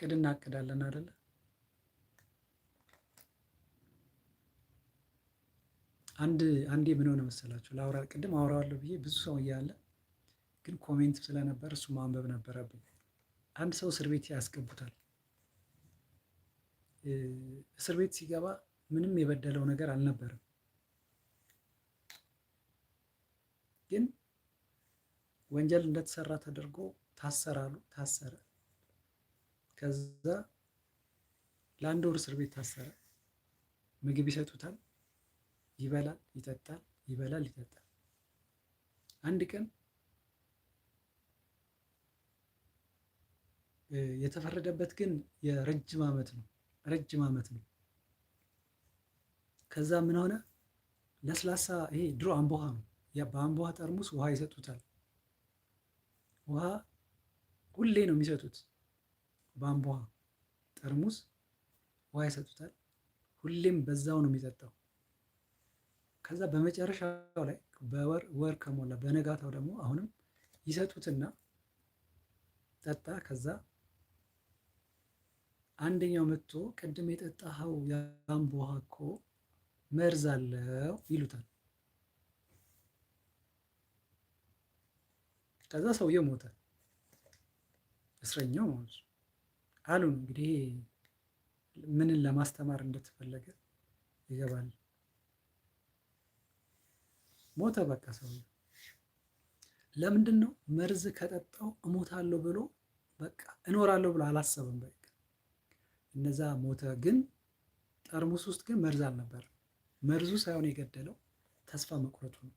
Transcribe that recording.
እቅድ እናቅዳለን አይደለ? አንዴ ምን ሆነ መሰላችሁ? ቅድም አወራዋለሁ ብዬ ብዙ ሰው እያለ ግን ኮሜንት ስለነበር እሱ ማንበብ ነበረብኝ። አንድ ሰው እስር ቤት ያስገቡታል። እስር ቤት ሲገባ ምንም የበደለው ነገር አልነበረም፣ ግን ወንጀል እንደተሰራ ተደርጎ ታሰራሉ። ታሰረ። ከዛ ለአንድ ወር እስር ቤት ታሰረ። ምግብ ይሰጡታል፣ ይበላል፣ ይጠጣል፣ ይበላል፣ ይጠጣል። አንድ ቀን የተፈረደበት ግን የረጅም ዓመት ነው። ረጅም ዓመት ነው። ከዛ ምን ሆነ? ለስላሳ ይሄ ድሮ አምቦሃ ነው። በአምቦሃ ጠርሙስ ውሃ ይሰጡታል። ውሃ ሁሌ ነው የሚሰጡት። በአምቦሃ ጠርሙስ ውሃ ይሰጡታል። ሁሌም በዛው ነው የሚጠጣው። ከዛ በመጨረሻው ላይ ወር ከሞላ በነጋታው ደግሞ አሁንም ይሰጡትና ጠጣ። ከዛ አንደኛው መጥቶ ቅድም የጠጣኸው የአምቦ ውሃ እኮ መርዝ አለው ይሉታል። ከዛ ሰውየው ሞተ። እስረኛው ማለት አሉ። እንግዲህ ምንን ለማስተማር እንደተፈለገ ይገባል። ሞተ በቃ ሰውየው። ለምንድን ነው? መርዝ ከጠጣው እሞታለሁ ብሎ በቃ እኖራለሁ ብሎ አላሰበም። በቃ እነዛ ሞተ። ግን ጠርሙስ ውስጥ ግን መርዝ አልነበረም። መርዙ ሳይሆን የገደለው ተስፋ መቁረጡ ነው።